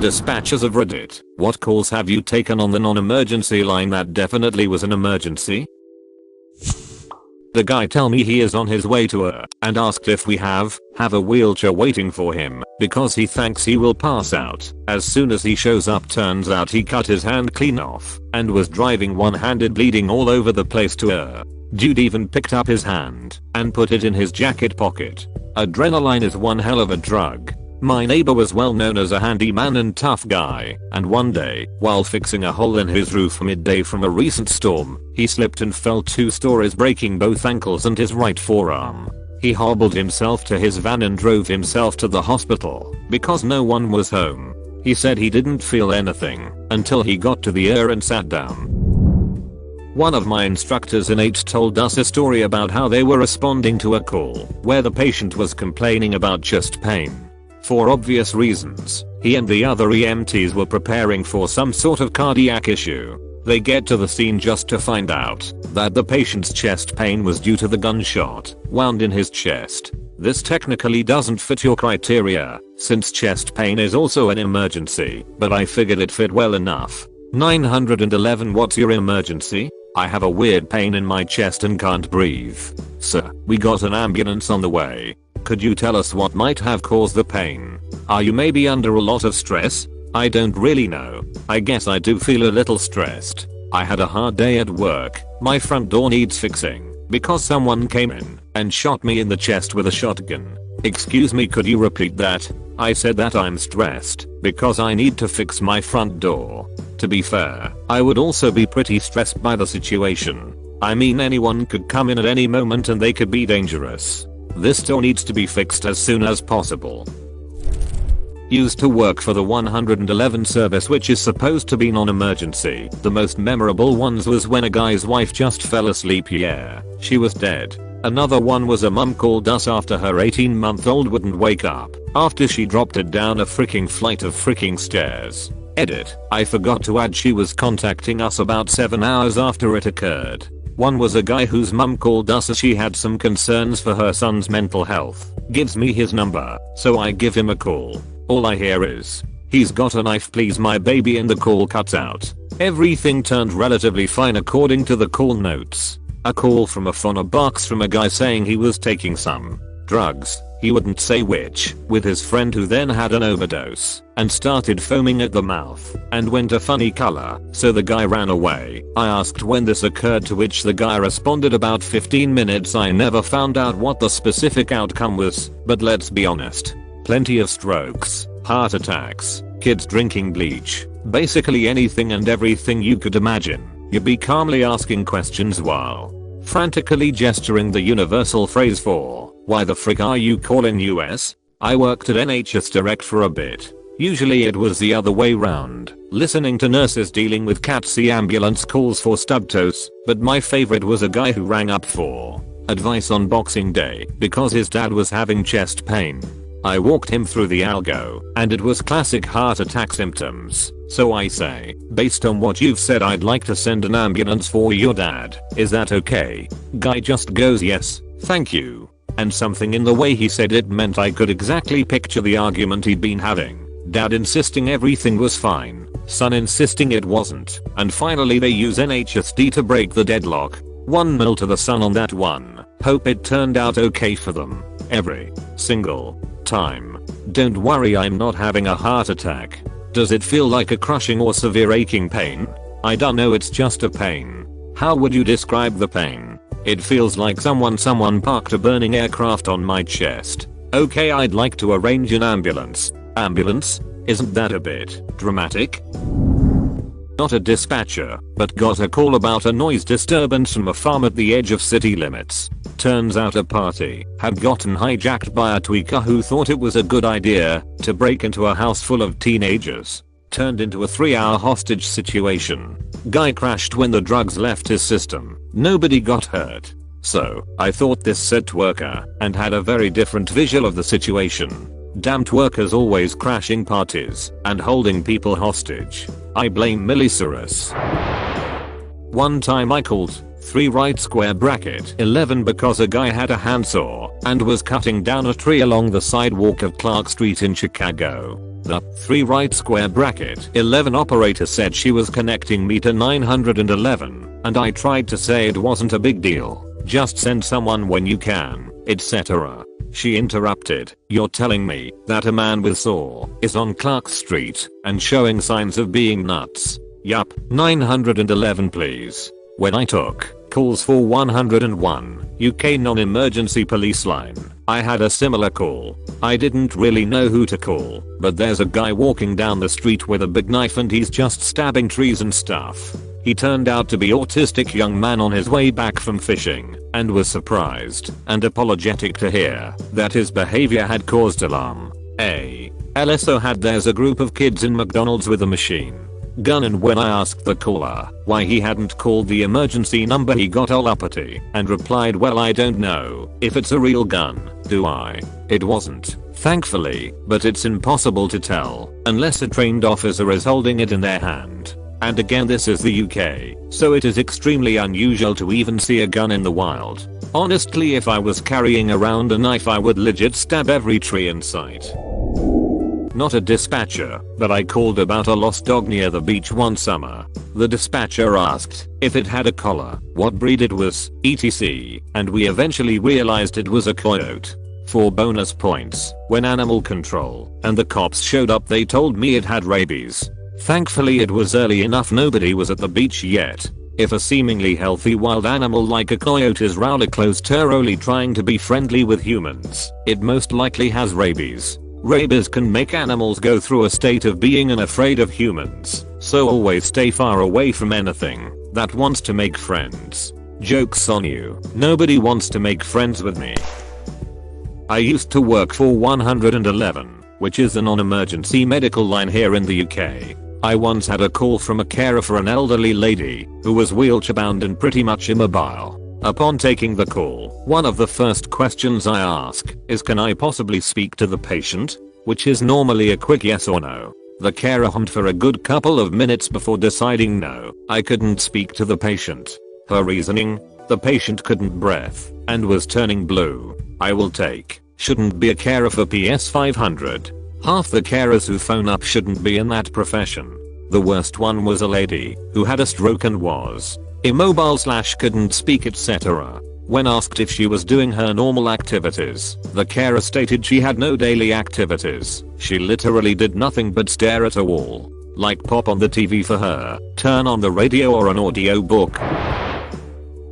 Dispatchers of Reddit, what calls have you taken on the non-emergency line that definitely was an emergency? The guy tell me he is on his way to and asked if we have a wheelchair waiting for him because he thinks he will pass out. As soon as he shows up, turns out he cut his hand clean off and was driving one-handed, bleeding all over the place to Dude even picked up his hand and put it in his jacket pocket. Adrenaline is one hell of a drug. My neighbor was well known as a handyman and tough guy, and one day, while fixing a hole in his roof midday from a recent storm, he slipped and fell 2 stories, breaking both ankles and his right forearm. He hobbled himself to his van and drove himself to the hospital because no one was home. He said he didn't feel anything until he got to the ER and sat down. One of my instructors in H told us a story about how they were responding to a call where the patient was complaining about chest pain. For obvious reasons, he and the other EMTs were preparing for some sort of cardiac issue. They get to the scene just to find out that the patient's chest pain was due to the gunshot wound in his chest. This technically doesn't fit your criteria, since chest pain is also an emergency, but I figured it fit well enough. 911 What's your emergency? I have a weird pain in my chest and can't breathe. Sir, we got an ambulance on the way. Could you tell us what might have caused the pain? Are you maybe under a lot of stress? I don't really know. I guess I do feel a little stressed. I had a hard day at work. My front door needs fixing because someone came in and shot me in the chest with a shotgun. Excuse me, could you repeat that? I said that I'm stressed because I need to fix my front door. To be fair, I would also be pretty stressed by the situation. I mean, anyone could come in at any moment and they could be dangerous. This door needs to be fixed as soon as possible. Used to work for the 111 service, which is supposed to be non-emergency. The most memorable ones was when a guy's wife just fell asleep. Yeah, she was dead. Another one was a mum called us after her 18-month-old wouldn't wake up after she dropped it down a freaking flight of freaking stairs. Edit, I forgot to add she was contacting us about 7 hours after it occurred. One was a guy whose mum called us as she had some concerns for her son's mental health. Gives me his number, so I give him a call. All I hear is, "He's got a knife, please my baby," and the call cuts out. Everything turned relatively fine according to the call notes. A call from a phone box from a guy saying he was taking some drugs, he wouldn't say which, with his friend, who then had an overdose and started foaming at the mouth and went a funny color, so the guy ran away. I asked when this occurred, to which the guy responded about 15 minutes. I never found out what the specific outcome was, but let's be honest. Plenty of strokes, heart attacks, kids drinking bleach, basically anything and everything you could imagine. You'd be calmly asking questions while frantically gesturing the universal phrase for, "Why the frick are you calling US?" I worked at NHS Direct for a bit. Usually it was the other way round, listening to nurses dealing with CATC ambulance calls for stub toes, but my favorite was a guy who rang up for advice on Boxing Day because his dad was having chest pain. I walked him through the algo, and it was classic heart attack symptoms. So I say, "Based on what you've said, I'd like to send an ambulance for your dad. Is that okay?" Guy just goes, "Yes, thank you." And something in the way he said it meant I could exactly picture the argument he'd been having. Dad insisting everything was fine, son insisting it wasn't, and finally they use NHSD to break the deadlock. 1-0 to the son on that one. Hope it turned out okay for them. Every single time. Don't worry, I'm not having a heart attack. Does it feel like a crushing or severe aching pain? I don't know, it's just a pain. How would you describe the pain? It feels like someone parked a burning aircraft on my chest. Okay, I'd like to arrange an ambulance. Ambulance? Isn't that a bit dramatic? Not a dispatcher, but got a call about a noise disturbance from a farm at the edge of city limits. Turns out a party had gotten hijacked by a tweaker who thought it was a good idea to break into a house full of teenagers. Turned into a 3-hour hostage situation. Guy crashed when the drugs left his system. Nobody got hurt. So, I thought this set worker and had a very different visual of the situation. Damn workers always crashing parties and holding people hostage. I blame Miliceris. One time I called 3 right square bracket 11 because a guy had a handsaw and was cutting down a tree along the sidewalk of Clark Street in Chicago. The 3 right square bracket 11 operator said she was connecting me to 911 and I tried to say it wasn't a big deal. Just send someone when you can, etc. She interrupted. You're telling me that a man with saw is on Clark Street and showing signs of being nuts? Yup, 911 please. When I took calls for 101 UK non-emergency police line, I had a similar call. I didn't really know who to call, but there's a guy walking down the street with a big knife and he's just stabbing trees and stuff. He turned out to be autistic young man on his way back from fishing and was surprised and apologetic to hear that his behavior had caused alarm. Also had there's a group of kids in McDonald's with a machine gun and when I asked the caller why he hadn't called the emergency number he got all uppity and replied, well, I don't know if it's a real gun, do I? It wasn't, thankfully, but it's impossible to tell unless a trained officer is holding it in their hand. And again, this is the UK, so it is extremely unusual to even see a gun in the wild. Honestly, if I was carrying around a knife I would legit stab every tree in sight. Not a dispatcher, but I called about a lost dog near the beach one summer. The dispatcher asked if it had a collar, what breed it was, etc. and we eventually realized it was a coyote. 4 bonus points when animal control and the cops showed up. They told me it had rabies. Thankfully it was early enough, nobody was at the beach yet. If a seemingly healthy wild animal like a coyote is rather close to only trying to be friendly with humans, it most likely has rabies. Rabies can make animals go through a state of being afraid of humans, so always stay far away from anything that wants to make friends. Joke's on you, nobody wants to make friends with me. I used to work for 111, which is a non-emergency medical line here in the UK. I once had a call from a carer for an elderly lady who was wheelchair bound and pretty much immobile. Upon taking the call, one of the first questions I ask is, can I possibly speak to the patient? Which is normally a quick yes or no. The carer hummed for a good couple of minutes before deciding no, I couldn't speak to the patient. Her reasoning? The patient couldn't breathe and was turning blue. I will take. Shouldn't be a carer for PS 500. Half the carers who phone up shouldn't be in that profession. The worst one was a lady who had a stroke and was immobile / couldn't speak, etc. When asked if she was doing her normal activities, the carer stated she had no daily activities. She literally did nothing but stare at a wall. Like pop on the TV for her, turn on the radio or an audio book.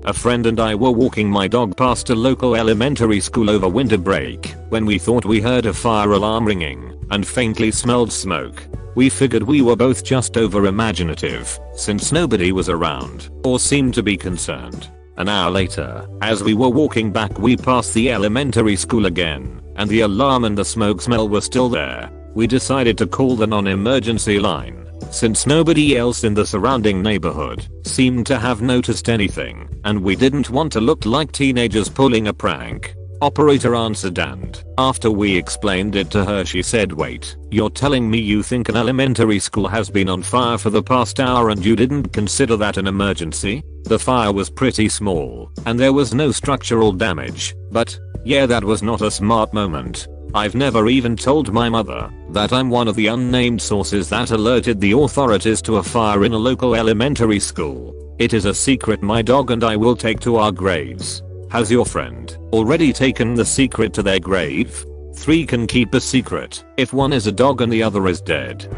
A friend and I were walking my dog past a local elementary school over winter break when we thought we heard a fire alarm ringing and faintly smelled smoke. We figured we were both just over imaginative since nobody was around or seemed to be concerned. An hour later, as we were walking back, we passed the elementary school again and the alarm and the smoke smell were still there. We decided to call the non-emergency line since nobody else in the surrounding neighborhood seemed to have noticed anything and we didn't want to look like teenagers pulling a prank. Operator answered and after we explained it to her she said, wait, you're telling me you think an elementary school has been on fire for the past hour and you didn't consider that an emergency? The fire was pretty small and there was no structural damage, but yeah, that was not a smart moment. I've never even told my mother that I'm one of the unnamed sources that alerted the authorities to a fire in a local elementary school. It is a secret my dog and I will take to our graves. Has your friend already taken the secret to their grave? 3 can keep a secret if one is a dog and the other is dead.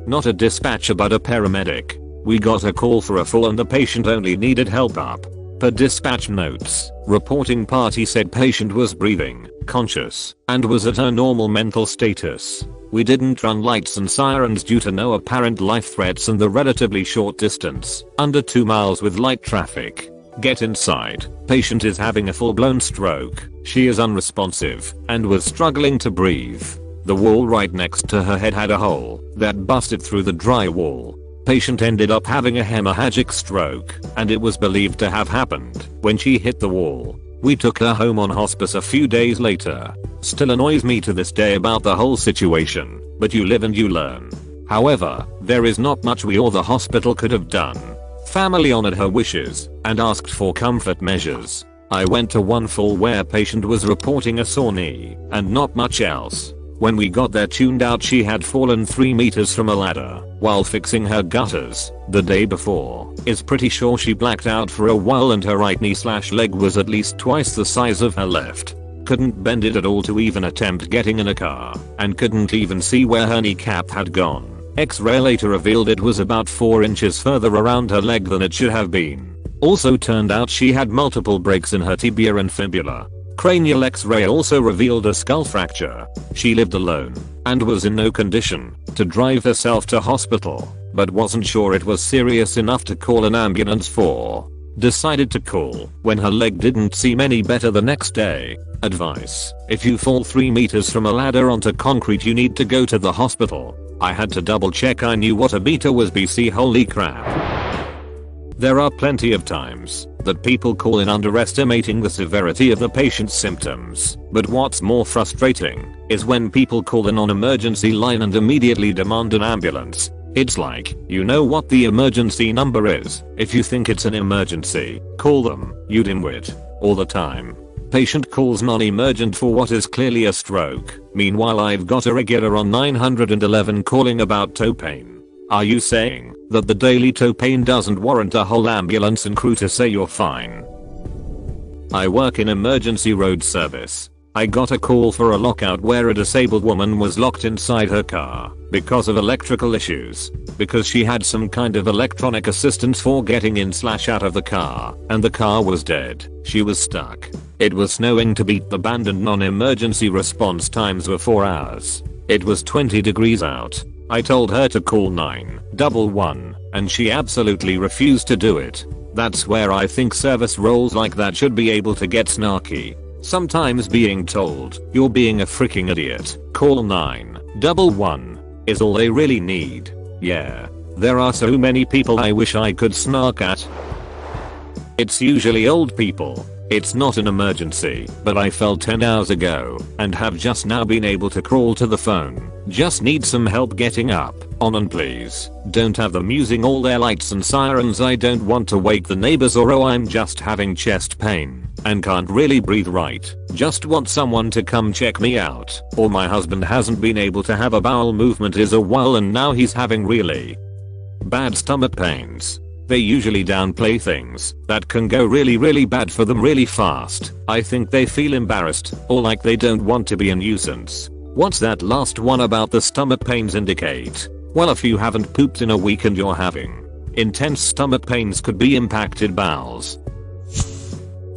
Not a dispatcher but a paramedic. We got a call for a fall and the patient only needed help up. Per dispatch notes, reporting party said patient was breathing, conscious, and was at her normal mental status. We didn't run lights and sirens due to no apparent life threats and the relatively short distance, under 2 miles with light traffic. Get inside. Patient is having a full-blown stroke. She is unresponsive and was struggling to breathe. The wall right next to her head had a hole that busted through the drywall. Patient ended up having a hemorrhagic stroke and it was believed to have happened when she hit the wall. We took her home on hospice a few days later. Still annoys me to this day about the whole situation, but you live and you learn. However, there is not much we or the hospital could have done. Family honored her wishes and asked for comfort measures. I went to one fall where patient was reporting a sore knee and not much else. When we got there tuned out she had fallen 3 meters from a ladder while fixing her gutters the day before. Is pretty sure she blacked out for a while and her right knee/leg was at least twice the size of her left. Couldn't bend it at all to even attempt getting in a car and couldn't even see where her kneecap had gone. X-ray later revealed it was about 4 inches further around her leg than it should have been. Also turned out she had multiple breaks in her tibia and fibula. Cranial X-ray also revealed a skull fracture. She lived alone and was in no condition to drive herself to hospital, but wasn't sure it was serious enough to call an ambulance for. Decided to call when her leg didn't seem any better the next day. Advice: if you fall 3 meters from a ladder onto concrete you need to go to the hospital. I had to double check I knew what a meter was BC. Holy crap. There are plenty of times that people call in underestimating the severity of the patient's symptoms, but what's more frustrating is when people call the non-emergency line and immediately demand an ambulance. It's like, you know what the emergency number is. If you think it's an emergency, call them, you dimwit. All the time. Patient calls non-emergent for what is clearly a stroke. Meanwhile I've got a regular on 911 calling about toe pain. Are you saying that the daily toe pain doesn't warrant a whole ambulance and crew to say you're fine? I work in emergency road service. I got a call for a lockout where a disabled woman was locked inside her car because of electrical issues. Because she had some kind of electronic assistance for getting in/out of the car and the car was dead. She was stuck. It was snowing to beat the band and non-emergency response times were 4 hours. It was 20 degrees out. I told her to call 911 and she absolutely refused to do it. That's where I think service roles like that should be able to get snarky. Sometimes being told you're being a freaking idiot, call 911 is all they really need. Yeah, there are so many people I wish I could snark at. It's usually old people. It's not an emergency, but I fell 10 hours ago and have just now been able to crawl to the phone. Just need some help getting up. On and please. Don't have them using all their lights and sirens. I don't want to wake the neighbors or oh I'm just having chest pain and can't really breathe right. Just want someone to come check me out. Or my husband hasn't been able to have a bowel movement in a while and now he's having really bad stomach pains. They usually downplay things that can go really bad for them really fast. I think they feel embarrassed or like they don't want to be a nuisance. What's that last one about the stomach pains indicate? Well, if you haven't pooped in a week and you're having intense stomach pains could be impacted bowels.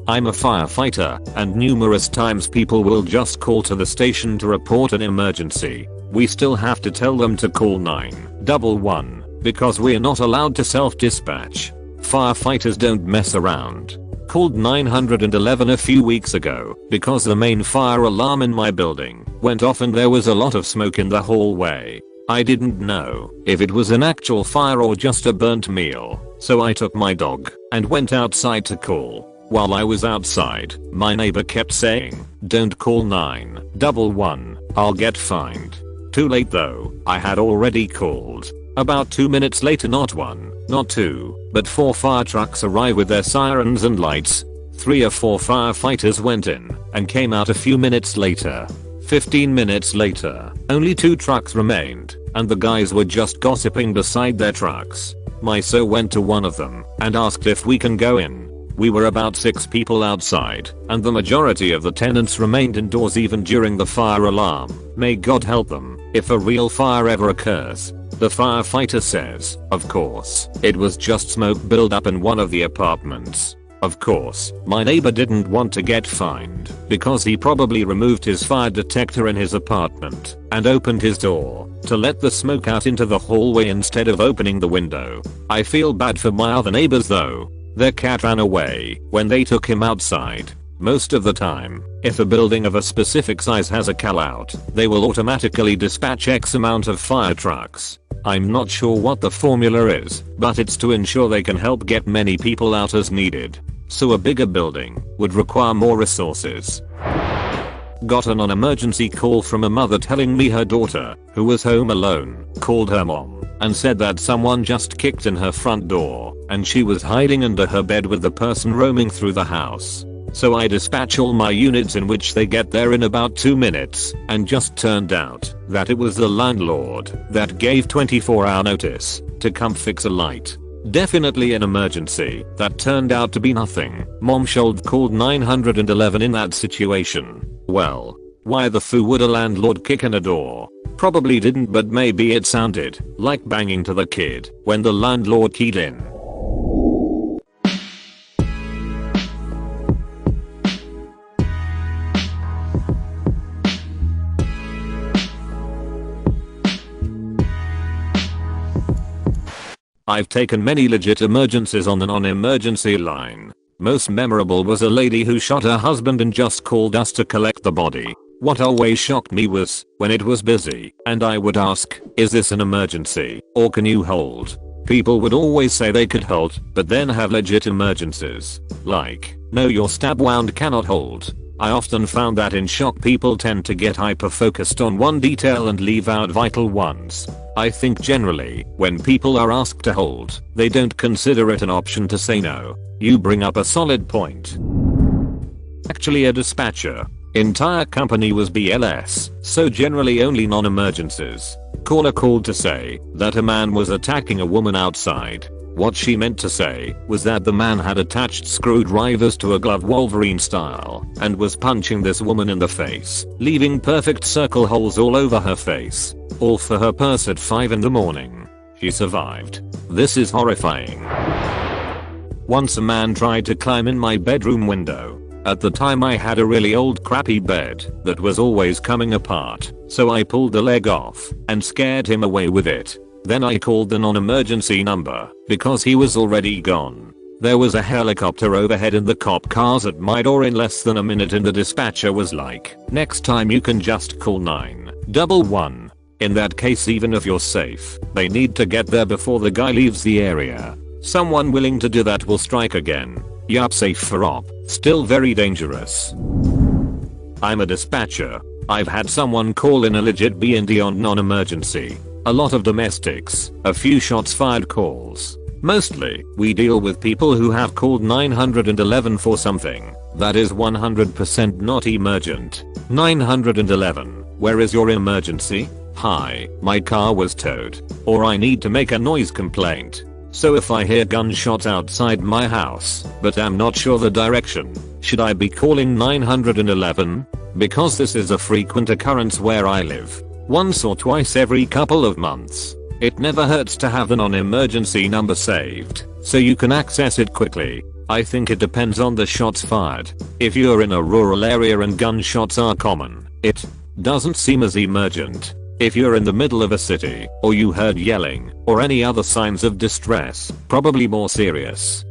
I'm a firefighter and numerous times people will just call to the station to report an emergency. We still have to tell them to call 911. Because we're not allowed to self-dispatch. Firefighters don't mess around. Called 911 a few weeks ago because the main fire alarm in my building went off and there was a lot of smoke in the hallway. I didn't know if it was an actual fire or just a burnt meal, so I took my dog and went outside to call. While I was outside, my neighbor kept saying, "Don't call 911, I'll get fined." Too late though, I had already called. About 2 minutes later, not 1, not 2, but 4 fire trucks arrived with their sirens and lights. 3 or 4 firefighters went in and came out a few minutes later. 15 minutes later, only 2 trucks remained and the guys were just gossiping beside their trucks. My so went to one of them and asked if we can go in. We were about 6 people outside and the majority of the tenants remained indoors even during the fire alarm. May God help them if a real fire ever occurs. The firefighter says, of course, it was just smoke buildup in one of the apartments. Of course, my neighbor didn't want to get fined because he probably removed his fire detector in his apartment and opened his door to let the smoke out into the hallway instead of opening the window. I feel bad for my other neighbors though. Their cat ran away when they took him outside. Most of the time, if a building of a specific size has a call out, they will automatically dispatch X amount of fire trucks. I'm not sure what the formula is, but it's to ensure they can help get many people out as needed. So a bigger building would require more resources. Got a non-emergency call from a mother telling me her daughter, who was home alone, called her mom and said that someone just kicked in her front door and she was hiding under her bed with the person roaming through the house. So I dispatch all my units in which they get there in about 2 minutes, and just turned out that it was the landlord that gave 24-hour notice to come fix a light. Definitely an emergency that turned out to be nothing. Mom should called 911 in that situation. Well, why the foo would a landlord kick in a door? Probably didn't, but maybe it sounded like banging to the kid when the landlord keyed in. I've taken many legit emergencies on the non-emergency line. Most memorable was a lady who shot her husband and just called us to collect the body. What always shocked me was when it was busy and I would ask, is this an emergency or can you hold? People would always say they could hold, but then have legit emergencies. Like, no, your stab wound cannot hold. I often found that in shock people tend to get hyper focused on one detail and leave out vital ones. I think generally, when people are asked to hold, they don't consider it an option to say no. You bring up a solid point. Actually a dispatcher. Entire company was BLS, so generally only non-emergencies. Caller called to say that a man was attacking a woman outside. What she meant to say was that the man had attached screwdrivers to a glove Wolverine style and was punching this woman in the face, leaving perfect circle holes all over her face. All for her purse at 5 in the morning. She survived. This is horrifying. Once a man tried to climb in my bedroom window. At the time I had a really old crappy bed that was always coming apart, so I pulled the leg off and scared him away with it. Then I called the non-emergency number because he was already gone. There was a helicopter overhead and the cop cars at my door in less than a minute, and the dispatcher was like, next time you can just call 911. In that case, even if you're safe, they need to get there before the guy leaves the area. Someone willing to do that will strike again. Yup, safe for op, still very dangerous. I'm a dispatcher. I've had someone call in a legit B&D on non-emergency. A lot of domestics, a few shots fired calls. Mostly, we deal with people who have called 911 for something that is 100% not emergent. 911, where is your emergency? Hi, my car was towed. Or I need to make a noise complaint. So if I hear gunshots outside my house, but I'm not sure the direction, should I be calling 911? Because this is a frequent occurrence where I live. Once or twice every couple of months. It never hurts to have the non-emergency number saved, so you can access it quickly. I think it depends on the shots fired. If you're in a rural area and gunshots are common, it doesn't seem as emergent. If you're in the middle of a city, or you heard yelling, or any other signs of distress, probably more serious.